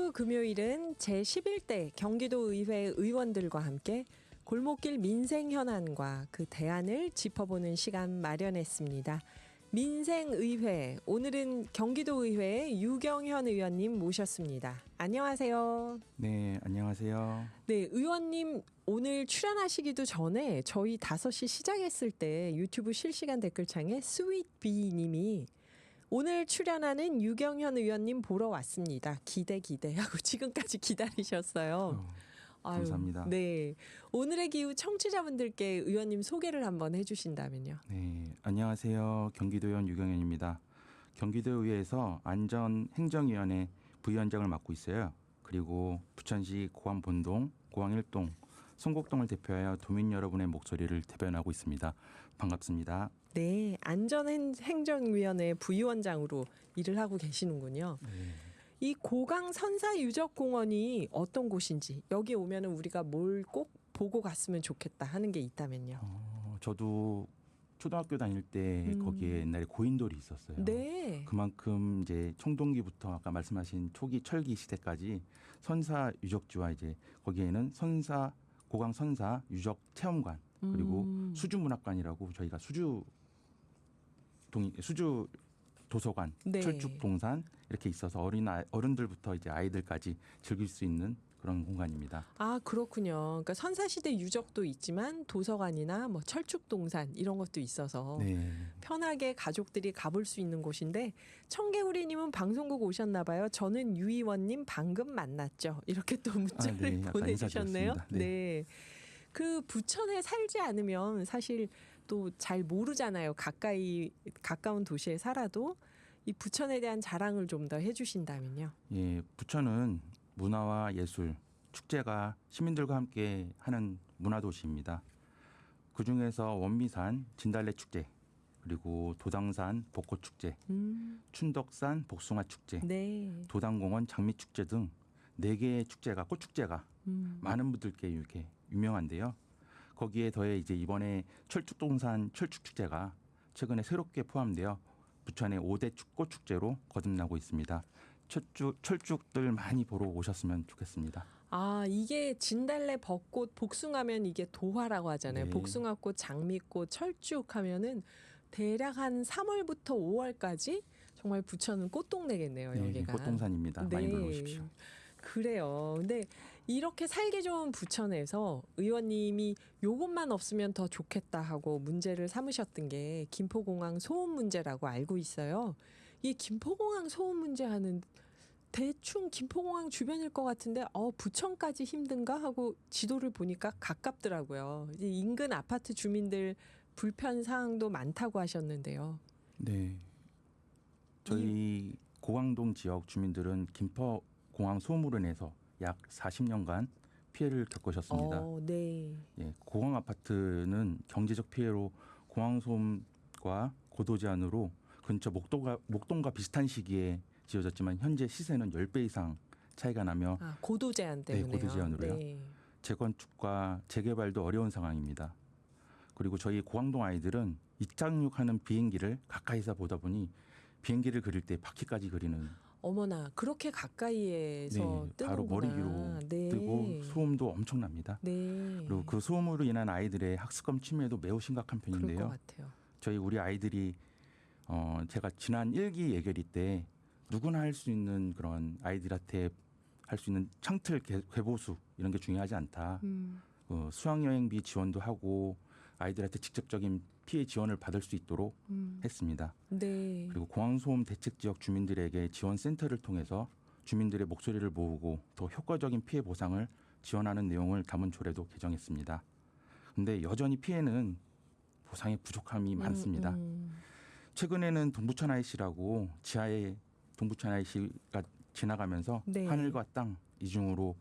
주 금요일은 제11대 경기도의회 의원들과 함께 골목길 민생 현안과 그 대안을 짚어보는 시간 마련했습니다. 민생의회, 오늘은 경기도의회의 유경현 의원님 모셨습니다. 안녕하세요. 네, 안녕하세요. 네, 의원님 오늘 출연하시기도 전에 저희 5시 시작했을 때 유튜브 실시간 댓글창에 스윗비님이 오늘 출연하는 유경현 의원님 보러 왔습니다. 기대하고 지금까지 기다리셨어요. 감사합니다. 아유, 네. 오늘의 기후 청취자분들께 의원님 소개를 한번 해주신다면요. 네, 안녕하세요. 경기도의원 유경현입니다. 경기도의회에서 안전행정위원회 부위원장을 맡고 있어요. 그리고 부천시 고항본동, 고항일동, 송곡동을 대표하여 도민 여러분의 목소리를 대변하고 있습니다. 반갑습니다. 네, 안전행정위원회 부위원장으로 일을 하고 계시는군요. 네. 이 고강 선사유적공원이 어떤 곳인지 여기 오면은 우리가 뭘 꼭 보고 갔으면 좋겠다 하는 게 있다면요. 저도 초등학교 다닐 때 거기에 옛날에 고인돌이 있었어요. 네. 그만큼 이제 청동기부터 아까 말씀하신 초기 철기 시대까지 선사 유적지와 이제 거기에는 고강 선사 유적 체험관 그리고 수주문학관이라고 저희가 수주 도서관, 네. 철쭉 동산 이렇게 있어서 어른들부터 이제 아이들까지 즐길 수 있는 그런 공간입니다. 아, 그렇군요. 그러니까 선사시대 유적도 있지만 도서관이나 뭐 철쭉 동산 이런 것도 있어서 네. 편하게 가족들이 가볼 수 있는 곳인데 청개구리님은 방송국 오셨나 봐요. 저는 유 의원님 방금 만났죠. 이렇게 또 문자를 네, 약간 보내주셨네요. 인사드렸습니다. 네. 네. 그 부천에 살지 않으면 사실 또 잘 모르잖아요. 가까운 도시에 살아도 이 부천에 대한 자랑을 좀 더 해주신다면요. 예, 부천은 문화와 예술, 축제가 시민들과 함께 하는 문화도시입니다. 그중에서 원미산 진달래 축제, 그리고 도당산 벚꽃 축제, 춘덕산 복숭아 축제, 네. 도당공원 장미 축제 등 4개의 축제가 꽃축제가 많은 분들께 이렇게 유명한데요. 거기에 더해 이제 이번에 철쭉동산 철쭉축제가 최근에 새롭게 포함되어 부천의 5대 꽃축제로 거듭나고 있습니다. 철쭉들 많이 보러 오셨으면 좋겠습니다. 아, 이게 진달래, 벚꽃, 복숭아면 이게 도화라고 하잖아요. 네. 복숭아꽃, 장미꽃, 철쭉 하면은 대략 한 3월부터 5월까지 정말 부천은 꽃동네겠네요. 네, 여기가. 꽃동산입니다. 많이 보러 오십시오. 그래요. 근데 이렇게 살기 좋은 부천에서 의원님이 요것만 없으면 더 좋겠다 하고 문제를 삼으셨던 게 김포공항 소음 문제라고 알고 있어요. 이 김포공항 소음 문제 하는 대충 김포공항 주변일 것 같은데 부천까지 힘든가 하고 지도를 보니까 가깝더라고요. 인근 아파트 주민들 불편 사항도 많다고 하셨는데요. 네. 저희 고강동 지역 주민들은 김포공항 소음으로 인해서 약 40년간 피해를 겪으셨습니다. 네. 예, 고강 아파트는 경제적 피해로 공항 소음과 고도 제한으로 근처 목동과 비슷한 시기에 지어졌지만 현재 시세는 10배 이상 차이가 나며 고도 제한 때문에요. 네, 고도 제한으로요. 네. 재건축과 재개발도 어려운 상황입니다. 그리고 저희 고강동 아이들은 입착륙하는 비행기를 가까이서 보다 보니 비행기를 그릴 때 바퀴까지 그리는 어머나, 그렇게 가까이에서 뜨는구나. 바로 머리 위로 네. 뜨고 소음도 엄청납니다. 네. 그리고 그 소음으로 인한 아이들의 학습감 침해도 매우 심각한 편인데요. 그럴 것 같아요. 우리 아이들이 제가 지난 1기 예결위 때 누구나 할 수 있는 그런 아이들한테 할 수 있는 창틀 개보수 이런 게 중요하지 않다. 수학여행비 지원도 하고 아이들한테 직접적인 피해 지원을 받을 수 있도록 했습니다. 네. 그리고 공항소음 대책지역 주민들에게 지원센터를 통해서 주민들의 목소리를 모으고 더 효과적인 피해 보상을 지원하는 내용을 담은 조례도 개정했습니다. 그런데 여전히 피해는 보상의 부족함이 많습니다. 최근에는 동부천 IC라고 지하에 동부천 IC가 지나가면서 네. 하늘과 땅 이중으로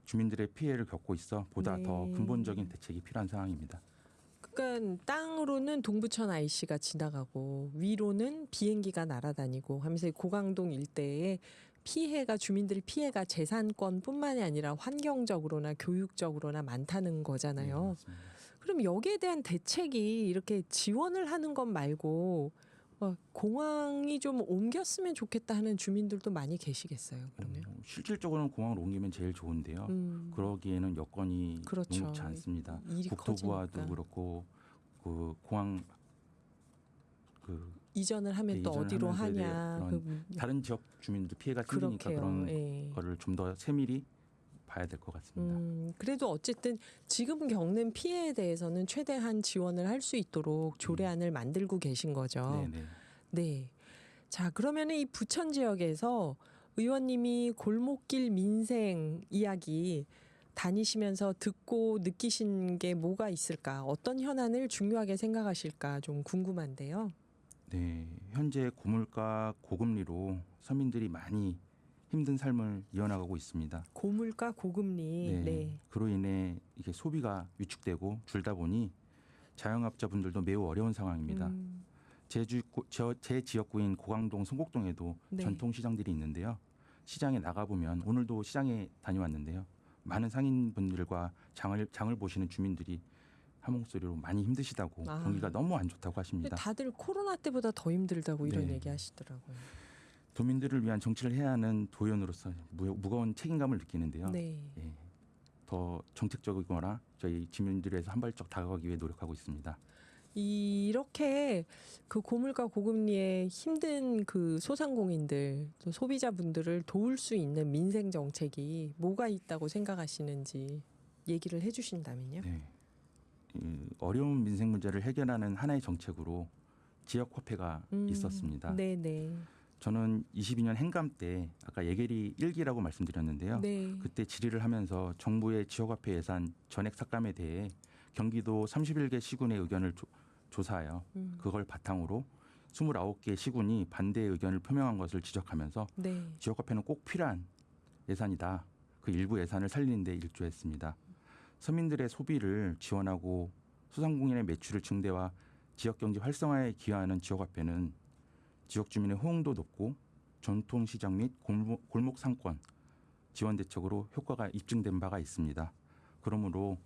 주민들의 피해를 겪고 있어 보다 네. 더 근본적인 대책이 필요한 상황입니다. 그러니까 땅으로는 동부천 IC가 지나가고 위로는 비행기가 날아다니고 하면서 고강동 일대에 주민들 피해가 재산권뿐만이 아니라 환경적으로나 교육적으로나 많다는 거잖아요. 네, 맞습니다. 그럼 여기에 대한 대책이 이렇게 지원을 하는 것 말고 공항이 좀 옮겼으면 좋겠다 하는 주민들도 많이 계시겠어요. 그러면. 실질적으로는 공항을 옮기면 제일 좋은데요. 그러기에는 여건이 그렇죠. 녹록지 않습니다. 일이 국토부와도 커지니까. 그렇고 그 공항 그 이전을 하면 네, 또 이전을 어디로 하면서 이제 하냐. 그런 다른 지역 주민들도 피해가 생기니까 그렇게요. 그런 예. 거를 좀 더 세밀히 봐야 될 것 같습니다. 그래도 어쨌든 지금 겪는 피해에 대해서는 최대한 지원을 할 수 있도록 조례안을 만들고 계신 거죠. 네네. 네. 자, 그러면은 이 부천 지역에서 의원님이 골목길 민생 이야기 다니시면서 듣고 느끼신 게 뭐가 있을까? 어떤 현안을 중요하게 생각하실까 좀 궁금한데요. 네, 현재 고물가 고금리로 서민들이 많이 힘든 삶을 이어나가고 있습니다. 고물가 고금리. 네, 네. 그로 인해 이게 소비가 위축되고 줄다 보니 자영업자분들도 매우 어려운 상황입니다. 제 지역구인 고강동 성곡동에도 네. 전통시장들이 있는데요. 시장에 나가보면 오늘도 시장에 다녀왔는데요. 많은 상인분들과 장을 보시는 주민들이 한 목소리로 많이 힘드시다고 아. 경기가 너무 안 좋다고 근데 하십니다. 다들 코로나 때보다 더 힘들다고 이런 네. 얘기 하시더라고요. 도민들을 위한 정치를 해야 하는 도의원으로서 무거운 책임감을 느끼는데요. 네. 예, 더 정책적이거나 저희 주민들에서 한 발짝 다가가기 위해 노력하고 있습니다. 이렇게 그 고물가 고금리에 힘든 그 소상공인들, 또 소비자분들을 도울 수 있는 민생 정책이 뭐가 있다고 생각하시는지 얘기를 해주신다면요. 네. 어려운 민생 문제를 해결하는 하나의 정책으로 지역 화폐가 있었습니다. 네네. 저는 22년 행감 때 아까 예결위 1기라고 말씀드렸는데요. 네. 그때 질의를 하면서 정부의 지역화폐 예산 전액 삭감에 대해 경기도 31개 시군의 의견을 조사하여 그걸 바탕으로 29개 시군이 반대의 의견을 표명한 것을 지적하면서 네. 지역화폐는 꼭 필요한 예산이다. 그 일부 예산을 살리는 데 일조했습니다. 서민들의 소비를 지원하고 소상공인의 매출을 증대와 지역경제 활성화에 기여하는 지역화폐는 지역 주민의 호응도 높고 전통시장 및 골목 상권 지원 대책으로 효과가 입증된 바가 있습니다. 그러므로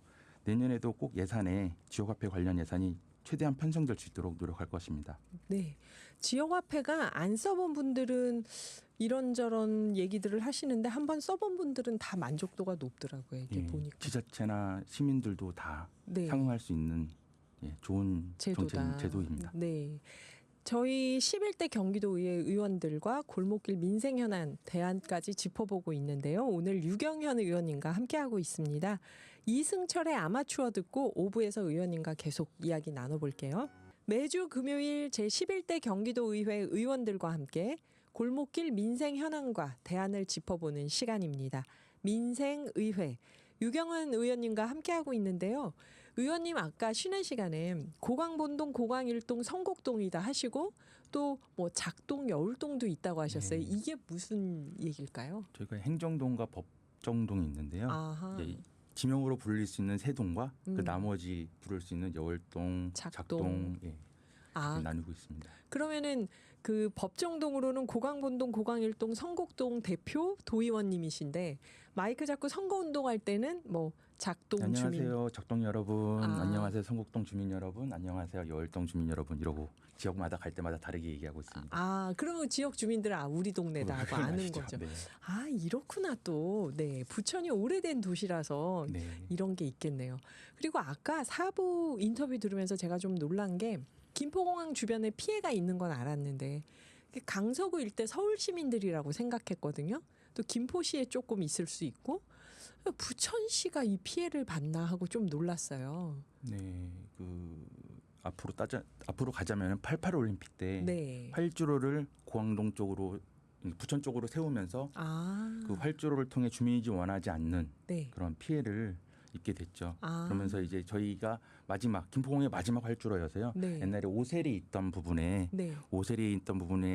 내년에도 꼭 예산에 지역화폐 관련 예산이 최대한 편성될 수 있도록 노력할 것입니다. 네. 지역화폐가 안 써본 분들은 이런저런 얘기들을 하시는데 한번 써본 분들은 다 만족도가 높더라고요. 이게 예, 보니까. 지자체나 시민들도 다 네. 상응할 수 있는 좋은 제도다. 제도입니다. 네. 저희 11대 경기도의회 의원들과 골목길 민생 현안 대안까지 짚어보고 있는데요. 오늘 유경현 의원님과 함께하고 있습니다. 이승철의 아마추어 듣고 5부에서 의원님과 계속 이야기 나눠볼게요. 매주 금요일 제11대 경기도의회 의원들과 함께 골목길 민생 현안과 대안을 짚어보는 시간입니다. 민생의회 유경현 의원님과 함께하고 있는데요. 의원님 아까 쉬는 시간에 고강본동, 고강일동, 성곡동이다 하시고 또 뭐 작동, 여울동도 있다고 하셨어요. 네. 이게 무슨 얘기일까요? 저희가 행정동과 법정동이 있는데요. 아하. 이제 지명으로 불릴 수 있는 세 동과 그 음. 나머지 부를 수 있는 여월동, 작동. 작동 예, 아, 이렇게 나누고 있습니다. 그러면은 그 법정동으로는 고강본동, 고강일동, 성곡동 대표 도의원님이신데 마이크 잡고 선거운동할 때는 뭐 작동 안녕하세요, 주민. 작동 여러분. 아. 안녕하세요, 성곡동 주민 여러분. 안녕하세요, 여월동 주민 여러분. 이러고 지역마다 갈 때마다 다르게 얘기하고 있습니다. 아, 그러면 지역 주민들은 우리 동네다 하고 아는 아시죠? 거죠. 네. 아, 이렇구나 또. 네, 부천이 오래된 도시라서 네. 이런 게 있겠네요. 그리고 아까 사부 인터뷰 들으면서 제가 좀 놀란 게 김포공항 주변에 피해가 있는 건 알았는데 강서구 일대 서울 시민들이라고 생각했거든요. 또 김포시에 조금 있을 수 있고 부천시가 이 피해를 받나 하고 좀 놀랐어요. 네, 그 앞으로 가자면 88 올림픽 때 네. 활주로를 고항동 쪽으로 부천 쪽으로 세우면서 아, 그 활주로를 통해 주민이 원하지 않는 네. 그런 피해를 입게 됐죠. 아, 그러면서 이제 저희가 김포공의 마지막 활주로여서요. 네. 옛날에 오셀이 있던 부분에 네.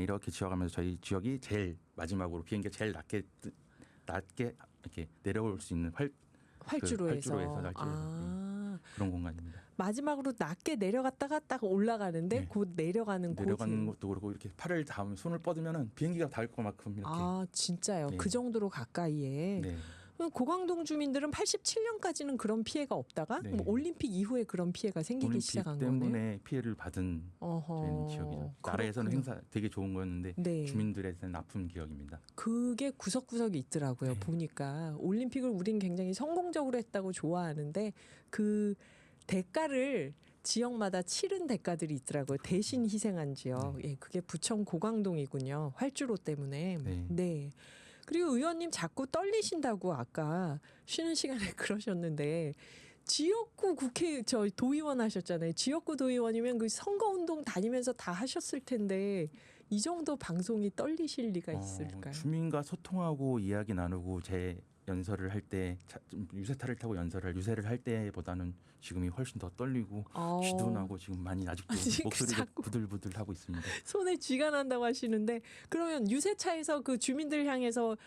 이렇게 지어가면서 저희 지역이 제일 마지막으로 비행기가 제일 낮게 이렇게 내려올 수 있는 활주로에서. 예, 그런 공간입니다. 마지막으로 낮게 내려갔다가 딱 올라가는데 네. 곧 내려가는 내려가는 곳이- 것도 그렇고 이렇게 팔을 닿으면 손을 뻗으면은 비행기가 닿을 것만큼 이렇게 아, 진짜요. 네. 그 정도로 가까이에. 네. 고강동 주민들은 87년까지는 그런 피해가 없다가 네. 뭐 올림픽 이후에 그런 피해가 생기기 올림픽 시작한 때문에 거네요. 피해를 받은 저희는 지역이죠. 나라에서는 그렇구나. 행사 되게 좋은 거였는데 네. 주민들에게는 아픈 기억입니다. 그게 구석구석에 있더라고요. 네. 보니까 올림픽을 우린 굉장히 성공적으로 했다고 좋아하는데 그 대가를 지역마다 치른 대가들이 있더라고요. 대신 희생한 지역. 예, 그게 부천 고강동이군요. 활주로 때문에. 네. 네. 그리고 의원님 자꾸 떨리신다고 아까 쉬는 시간에 그러셨는데 지역구 국회 저 도의원 하셨잖아요. 지역구 도의원이면 그 선거운동 다니면서 다 하셨을 텐데 이 정도 방송이 떨리실 리가 있을까요? 주민과 소통하고 이야기 나누고 제 연설을 할 때 유세타를 타고 유세를 할 때보다는 지금이 훨씬 더 떨리고 쥐도 지금 많이 아직도 목소리가 자꾸 부들부들 하고 있습니다. 손에 쥐가 난다고 하시는데 그러면 유세차에서 그 주민들 향해서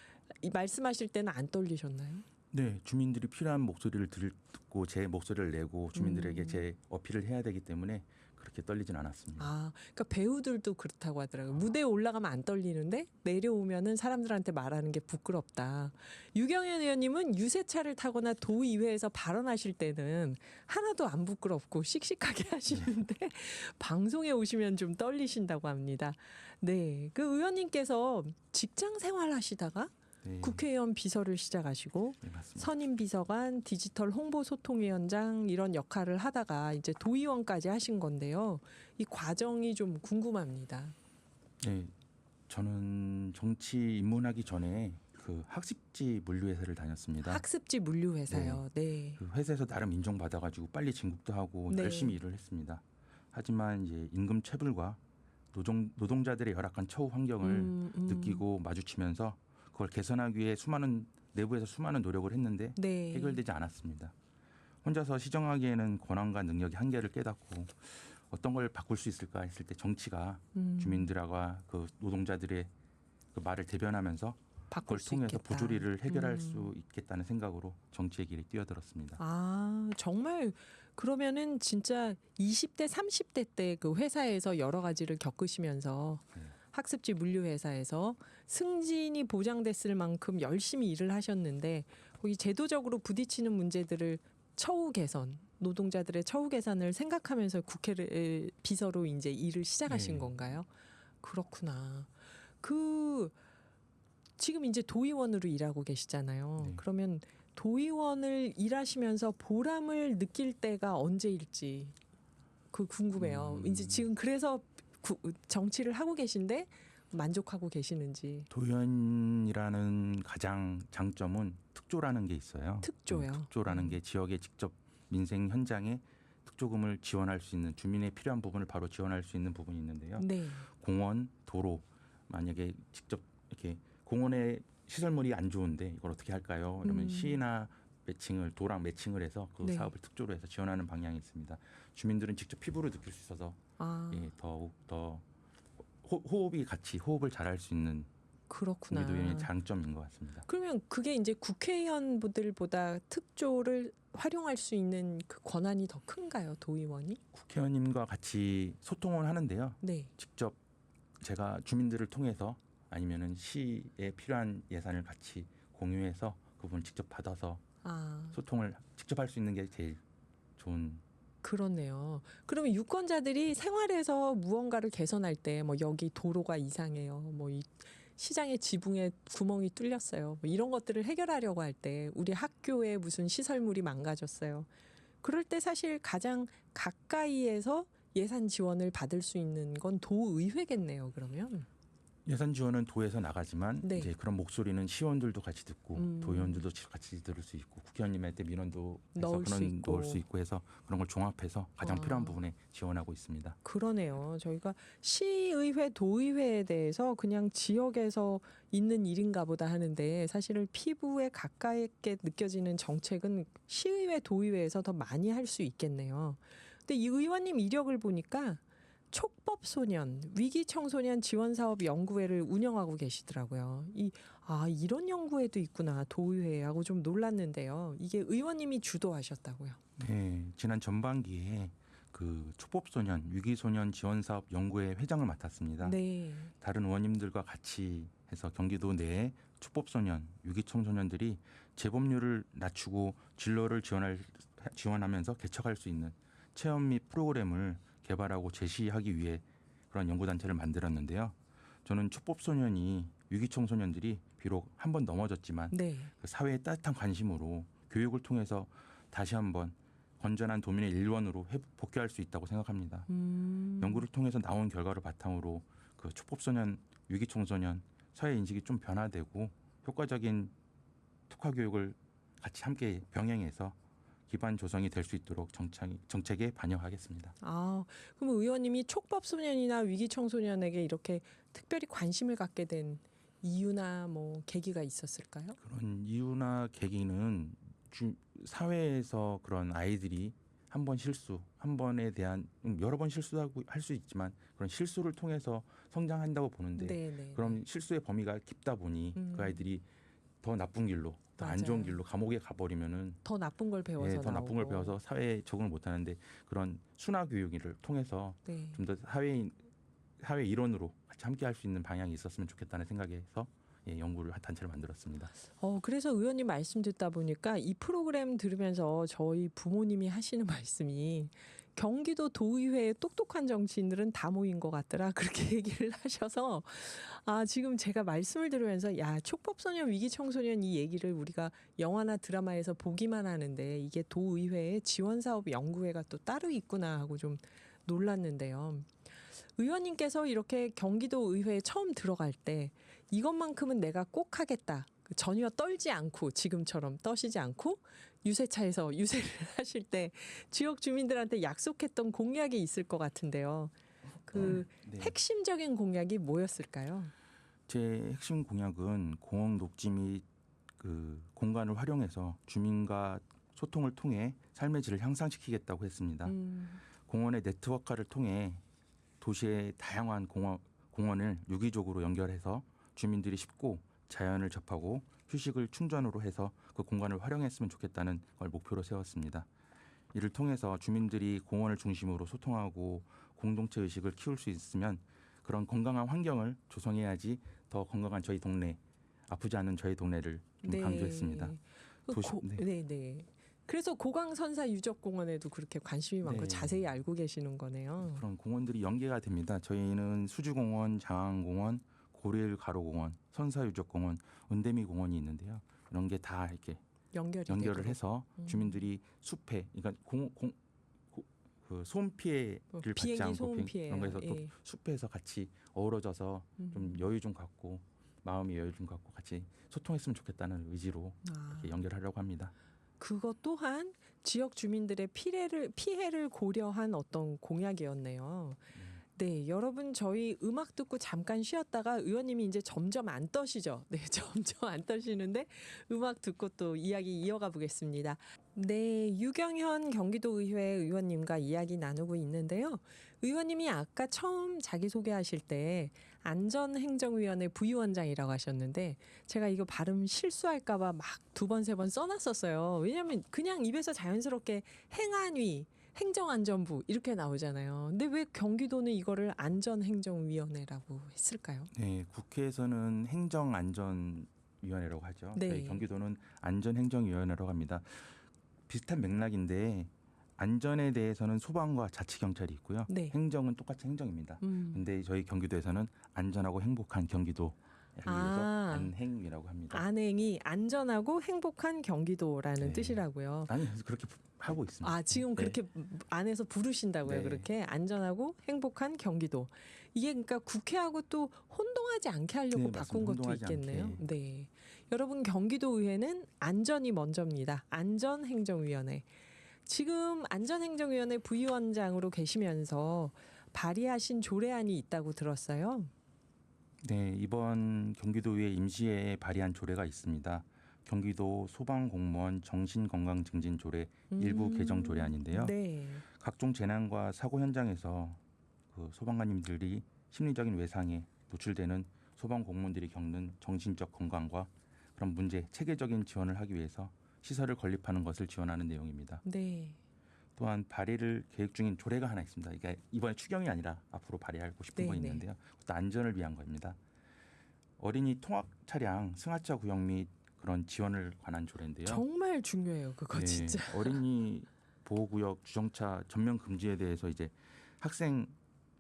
말씀하실 때는 안 떨리셨나요? 네, 주민들이 필요한 목소리를 듣고 제 목소리를 내고 주민들에게 제 어필을 해야 되기 때문에 그렇게 떨리진 않았습니다. 그러니까 배우들도 그렇다고 하더라고요. 무대에 올라가면 안 떨리는데 내려오면은 사람들한테 말하는 게 부끄럽다. 유경현 의원님은 유세차를 타거나 도의회에서 발언하실 때는 하나도 안 부끄럽고 씩씩하게 하시는데 방송에 오시면 좀 떨리신다고 합니다. 네, 그 의원님께서 직장 생활하시다가 네, 국회의원 비서를 시작하시고 네, 맞습니다. 선임 비서관, 디지털 홍보 소통위원장 이런 역할을 하다가 이제 도의원까지 하신 건데요. 이 과정이 좀 궁금합니다. 네, 저는 정치 입문하기 전에 그 학습지 물류회사를 다녔습니다. 학습지 물류회사요. 네. 그 회사에서 나름 인정받아가지고 빨리 진급도 하고 네. 열심히 일을 했습니다. 하지만 이제 임금 체불과 노동자들의 열악한 처우 환경을 느끼고 마주치면서 그걸 개선하기 위해 내부에서 수많은 노력을 했는데 네. 해결되지 않았습니다. 혼자서 시정하기에는 권한과 능력의 한계를 깨닫고 어떤 걸 바꿀 수 있을까 했을 때 정치가 주민들과 그 노동자들의 그 말을 대변하면서 바꿀 그걸 수 통해서 있겠다. 부조리를 해결할 수 있겠다는 생각으로 정치의 길에 뛰어들었습니다. 정말 그러면은 진짜 20대, 30대 때 그 회사에서 여러 가지를 겪으시면서 네. 학습지 물류회사에서 승진이 보장됐을 만큼 열심히 일을 하셨는데 거기 제도적으로 부딪히는 문제들을 처우 개선, 노동자들의 처우 개선을 생각하면서 국회를 비서로 이제 일을 시작하신 네. 건가요? 그렇구나. 지금 이제 도의원으로 일하고 계시잖아요. 네. 그러면 도의원을 일하시면서 보람을 느낄 때가 언제일지 그 궁금해요. 이제 지금 그래서 정치를 하고 계신데 만족하고 계시는지. 도의원이라는 가장 장점은 특조라는 게 있어요. 특조요. 특조라는 게 지역의 직접 민생 현장에 특조금을 지원할 수 있는 주민의 필요한 부분을 바로 지원할 수 있는 부분이 있는데요. 네. 공원, 도로 만약에 직접 이렇게 공원의 시설물이 안 좋은데 이걸 어떻게 할까요? 그러면 시나 도랑 매칭을 해서 그 네. 사업을 특조로 해서 지원하는 방향이 있습니다. 주민들은 직접 피부로 느낄 수 있어서 더욱 더 호흡을 잘할 수 있는 그렇구나. 우리 도의원의 장점인 것 같습니다. 그러면 그게 이제 국회의원들보다 특조를 활용할 수 있는 그 권한이 더 큰가요, 도의원이? 국회의원님과 같이 소통을 하는데요. 네. 직접 제가 주민들을 통해서 아니면은 시에 필요한 예산을 같이 공유해서 그분을 직접 받아서 소통을 직접 할 수 있는 게 제일 좋은. 그렇네요. 그러면 유권자들이 생활에서 무언가를 개선할 때 뭐 여기 도로가 이상해요. 뭐 이 시장의 지붕에 구멍이 뚫렸어요. 뭐 이런 것들을 해결하려고 할 때 우리 학교에 무슨 시설물이 망가졌어요. 그럴 때 사실 가장 가까이에서 예산 지원을 받을 수 있는 건 도의회겠네요. 그러면. 예산 지원은 도에서 나가지만 네. 이제 그런 목소리는 시의원들도 같이 듣고 도의원들도 같이 들을 수 있고 국회의원님한테 민원도 넣을 수 있고 해서 그런 걸 종합해서 가장 필요한 부분에 지원하고 있습니다. 그러네요. 저희가 시의회, 도의회에 대해서 그냥 지역에서 있는 일인가 보다 하는데 사실은 피부에 가깝게 느껴지는 정책은 시의회, 도의회에서 더 많이 할 수 있겠네요. 근데 이 의원님 이력을 보니까 촉법소년, 위기청소년 지원사업 연구회를 운영하고 계시더라고요. 이런 연구회도 있구나, 도의회 하고 좀 놀랐는데요. 이게 의원님이 주도하셨다고요? 네, 지난 전반기에 그 촉법소년, 위기소년 지원사업 연구회 회장을 맡았습니다. 네. 다른 의원님들과 같이 해서 경기도 내에 촉법소년, 유기청소년들이 재범률을 낮추고 진로를 지원하면서 개척할 수 있는 체험 및 프로그램을 개발하고 제시하기 위해 그런 연구단체를 만들었는데요. 저는 촉법소년이 유기청소년들이 비록 한 번 넘어졌지만 네. 그 사회의 따뜻한 관심으로 교육을 통해서 다시 한번 건전한 도민의 일원으로 복귀할 수 있다고 생각합니다. 연구를 통해서 나온 결과를 바탕으로 그 촉법소년, 유기청소년 사회 인식이 좀 변화되고 효과적인 특화 교육을 같이 함께 병행해서 기반 조성이 될 수 있도록 정책에 반영하겠습니다. 아, 그럼 의원님이 촉법소년이나 위기청소년에게 이렇게 특별히 관심을 갖게 된 이유나 뭐 계기가 있었을까요? 그런 이유나 계기는 사회에서 그런 아이들이 한 번에 대한 여러 번 실수하고 할 수 있지만 그런 실수를 통해서 성장한다고 보는데 네. 그럼 실수의 범위가 깊다 보니 그 아이들이 더 나쁜 길로 더 안 좋은 맞아요. 길로 감옥에 가버리면은 더 나쁜 걸 배워서 더 나쁜 걸 나오고. 배워서 사회에 적응을 못하는데 그런 순화 교육을 통해서 네. 좀 더 사회 일원으로 같이 함께 할 수 있는 방향이 있었으면 좋겠다는 생각에서 연구를 단체를 만들었습니다. 그래서 의원님 말씀 듣다 보니까 이 프로그램 들으면서 저희 부모님이 하시는 말씀이 경기도 도의회의 똑똑한 정치인들은 다 모인 것 같더라. 그렇게 얘기를 하셔서 지금 제가 말씀을 들으면서 야, 촉법소년, 위기청소년 이 얘기를 우리가 영화나 드라마에서 보기만 하는데 이게 도의회의 지원사업 연구회가 또 따로 있구나 하고 좀 놀랐는데요. 의원님께서 이렇게 경기도 의회에 처음 들어갈 때 이것만큼은 내가 꼭 하겠다. 전혀 떨지 않고 지금처럼 떠시지 않고 유세차에서 유세를 하실 때 지역 주민들한테 약속했던 공약이 있을 것 같은데요. 그 네. 핵심적인 공약이 뭐였을까요? 제 핵심 공약은 공원 녹지 및 그 공간을 활용해서 주민과 소통을 통해 삶의 질을 향상시키겠다고 했습니다. 공원의 네트워크화를 통해 도시의 다양한 공원을 유기적으로 연결해서 주민들이 쉽고 자연을 접하고 휴식을 충전으로 해서 그 공간을 활용했으면 좋겠다는 걸 목표로 세웠습니다. 이를 통해서 주민들이 공원을 중심으로 소통하고 공동체 의식을 키울 수 있으면 그런 건강한 환경을 조성해야지 더 건강한 저희 동네, 아프지 않은 저희 동네를 좀 강조했습니다. 네. 그래서 고강선사 유적공원에도 그렇게 관심이 많고 네. 자세히 알고 계시는 거네요. 그런 공원들이 연계가 됩니다. 저희는 수주공원, 장안공원, 고릴 가로공원, 선사유적공원, 은대미공원이 있는데요. 이런 게 다 이렇게 연결을 되도록. 해서 주민들이 숲에, 그러니까 그 소음 피해를 받지 비행기 않고 소음 피해 그런 거에서 또 숲에서 같이 어우러져서 좀 여유 좀 갖고 마음의 여유 좀 갖고 같이 소통했으면 좋겠다는 의지로 이렇게 연결하려고 합니다. 그것 또한 지역 주민들의 피해를 고려한 어떤 공약이었네요. 네, 여러분 저희 음악 듣고 잠깐 쉬었다가 의원님이 이제 점점 안 떠시죠. 네, 점점 안 떠시는데 음악 듣고 또 이야기 이어가 보겠습니다. 네, 유경현 경기도의회 의원님과 이야기 나누고 있는데요. 의원님이 아까 처음 자기소개하실 때 안전행정위원회 부위원장이라고 하셨는데 제가 이거 발음 실수할까 봐 막 두 번, 세 번 써놨었어요. 왜냐하면 그냥 입에서 자연스럽게 행안위, 행정안전부 이렇게 나오잖아요. 근데 왜 경기도는 이거를 안전행정위원회라고 했을까요? 네, 국회에서는 행정안전위원회라고 하죠. 네. 저희 경기도는 안전행정위원회라고 합니다. 비슷한 맥락인데 안전에 대해서는 소방과 자치경찰이 있고요. 네. 행정은 똑같이 행정입니다. 근데 저희 경기도에서는 안전하고 행복한 경기도 하기 위해서 안행이라고 합니다. 안행이 안전하고 행복한 경기도라는 네. 뜻이라고요. 아니 그렇게 하고 있습니다. 지금 그렇게 안에서 부르신다고요. 네. 그렇게 안전하고 행복한 경기도. 이게 그러니까 국회하고 또 혼동하지 않게 하려고 네, 바꾼 맞습니다. 것도 혼동하지 있겠네요. 않게. 네. 여러분 경기도의회는 안전이 먼저입니다. 안전행정위원회. 지금 안전행정위원회 부위원장으로 계시면서 발의하신 조례안이 있다고 들었어요. 네, 이번 경기도의회 임시회에 발의한 조례가 있습니다. 경기도 소방공무원 정신건강증진조례 일부 개정 조례안인데요. 네. 각종 재난과 사고 현장에서 그 소방관님들이 심리적인 외상에 노출되는 소방 공무원들이 겪는 정신적 건강과 그런 문제, 체계적인 지원을 하기 위해서 시설을 건립하는 것을 지원하는 내용입니다. 네. 또한 발의를 계획 중인 조례가 하나 있습니다. 이게 이번에 추경이 아니라 앞으로 발의하고 싶은 거 있는데요. 그것도 안전을 위한 겁니다. 어린이 통학 차량 승하차 구역 및 그런 지원을 관한 조례인데요. 정말 중요해요. 그거 네, 진짜. 어린이 보호구역 주정차 전면 금지에 대해서 이제 학생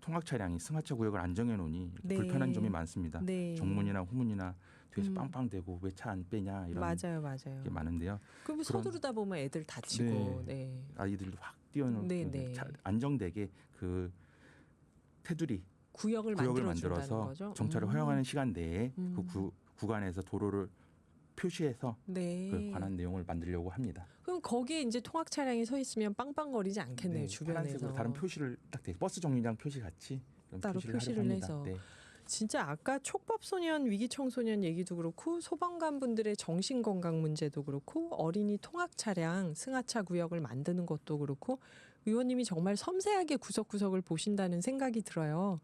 통학 차량이 승하차 구역을 안정해 놓으니 네. 불편한 점이 많습니다. 네. 정문이나 후문이나 뒤에서 음. 빵빵대고 왜 차 안 빼냐 이런 맞아요. 게 많은데요. 그럼 그런- 서두르다 보면 애들 다치고. 네. 네. 아이들도 확 뛰어놓고 네, 네. 안정되게 그 테두리 구역을 구역을 만들어준다는 만들어서 거죠. 정차를 허용하는 시간 내에 음. 그 구간에서 도로를 표시해서 네. 그 관한 내용을 만들려고 합니다. 그럼 거기에 이제 통학 차량이 서 있으면 빵빵거리지 않겠네요. 주변에서. 파란색으로 다른 표시를 딱 대, 버스 정류장 표시 같이 그런 따로 표시를 표시를 하려고 합니다. 해서. 네. 진짜 아까 촉법소년 위기청소년 얘기도 그렇고 소방관분들의 정신건강 문제도 그렇고 어린이 통학 차량 승하차 구역을 만드는 것도 그렇고 의원님이 정말 섬세하게 구석구석을 보신다는 생각이 들어요.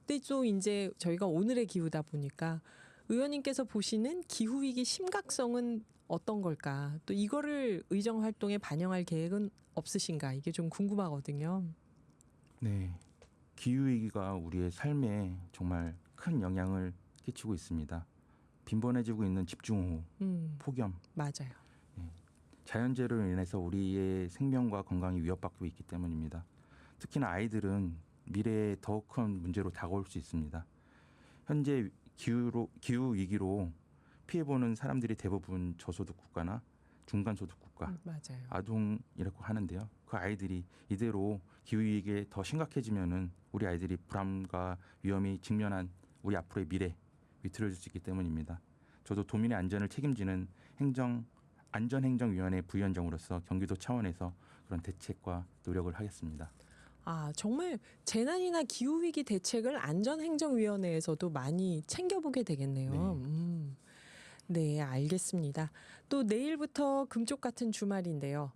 근데 또 이제 저희가 오늘의 기후다 보니까 의원님께서 보시는 기후위기 심각성은 어떤 걸까? 또 이거를 의정활동에 반영할 계획은 없으신가? 이게 좀 궁금하거든요. 네. 기후 위기가 우리의 삶에 정말 큰 영향을 끼치고 있습니다. 빈번해지고 있는 집중호우, 폭염, 맞아요. 자연재해로 인해서 우리의 생명과 건강이 위협받고 있기 때문입니다. 특히나 아이들은 미래에 더욱 큰 문제로 다가올 수 있습니다. 현재 기후 위기로 피해보는 사람들이 대부분 저소득 국가나 중간소득 국가, 맞아요. 아동이라고 하는데요. 그 아이들이 이대로 기후 위기에 더 심각해지면은 우리 아이들이 불안과 위험이 직면한 우리 앞으로의 미래 위태로워질 수 있기 때문입니다. 저도 도민의 안전을 책임지는 안전행정위원회 부위원장으로서 경기도 차원에서 그런 대책과 노력을 하겠습니다. 아, 정말 재난이나 기후위기 대책을 안전행정위원회에서도 많이 챙겨보게 되겠네요. 네. 네, 알겠습니다. 또 내일부터 금쪽 같은 주말인데요.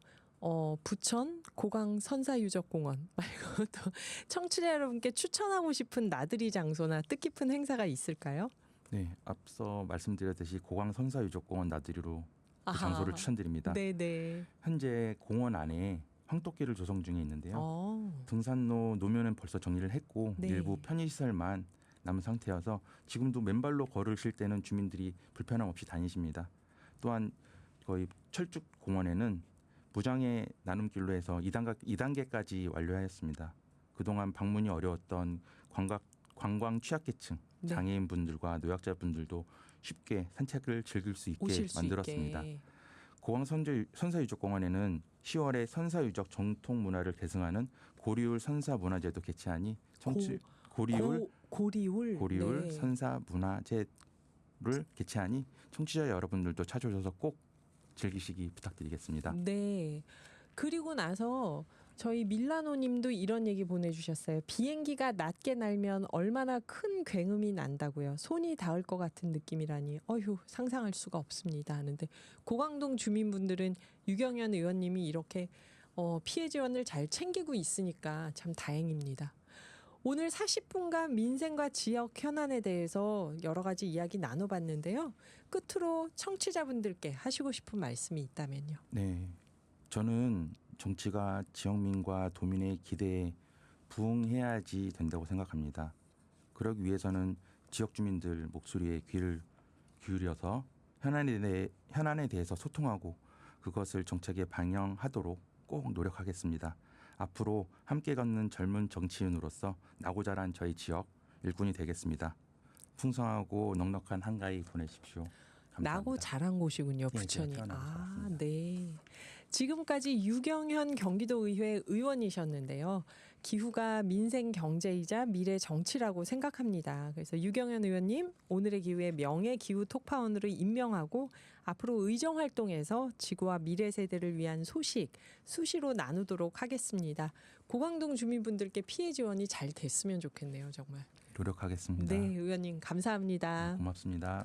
부천 고강 선사유적공원 말고 또 청취자 여러분께 추천하고 싶은 나들이 장소나 뜻깊은 행사가 있을까요? 네, 앞서 말씀드렸듯이 고강 선사유적공원 나들이로 그 아하. 장소를 추천드립니다. 네네. 현재 공원 안에 황토길을 조성 중에 있는데요. 등산로 노면은 벌써 정리를 했고 네. 일부 편의시설만 남은 상태여서 지금도 맨발로 걸으실 때는 주민들이 불편함 없이 다니십니다. 또한 거의 철쭉 공원에는 무장의 나눔길로 해서 2단계까지 완료하였습니다. 그동안 방문이 어려웠던 관광 취약계층, 네. 장애인분들과 노약자분들도 쉽게 산책을 즐길 수 있게 오실 수 만들었습니다. 있게. 고강 선사유적공원에는 10월에 선사유적 정통문화를 계승하는 고리울 선사문화제도 개최하니 고리울 네. 선사문화제를 개최하니 청취자 여러분들도 찾아오셔서 꼭 즐기시기 부탁드리겠습니다. 네. 그리고 나서 저희 밀라노님도 이런 얘기 보내주셨어요. 비행기가 낮게 날면 얼마나 큰 굉음이 난다고요. 손이 닿을 것 같은 느낌이라니. 어휴, 상상할 수가 없습니다. 하는데 고강동 주민분들은 유경연 의원님이 이렇게 피해 지원을 잘 챙기고 있으니까 참 다행입니다. 오늘 40분간 민생과 지역 현안에 대해서 여러 가지 이야기 나눠봤는데요. 끝으로 청취자분들께 하시고 싶은 말씀이 있다면요. 네, 저는 정치가 지역민과 도민의 기대에 부응해야지 된다고 생각합니다. 그러기 위해서는 지역 주민들 목소리에 귀를 기울여서 현안에 대해서 소통하고 그것을 정책에 반영하도록 꼭 노력하겠습니다. 앞으로 함께 걷는 젊은 정치인으로서 나고 자란 저희 지역 일꾼이 되겠습니다. 풍성하고 넉넉한 한가위 보내십시오. 감사합니다. 나고 자란 곳이군요, 네, 부천이. 제가 태어나서 아, 살았습니다. 네. 지금까지 유경현 경기도의회 의원이셨는데요. 기후가 민생 경제이자 미래 정치라고 생각합니다. 그래서 유경현 의원님 오늘의 기후의 명예 기후 톡파원으로 임명하고 앞으로 의정 활동에서 지구와 미래 세대를 위한 소식 수시로 나누도록 하겠습니다. 고강동 주민분들께 피해 지원이 잘 됐으면 좋겠네요, 정말. 노력하겠습니다. 네, 의원님 감사합니다. 고맙습니다.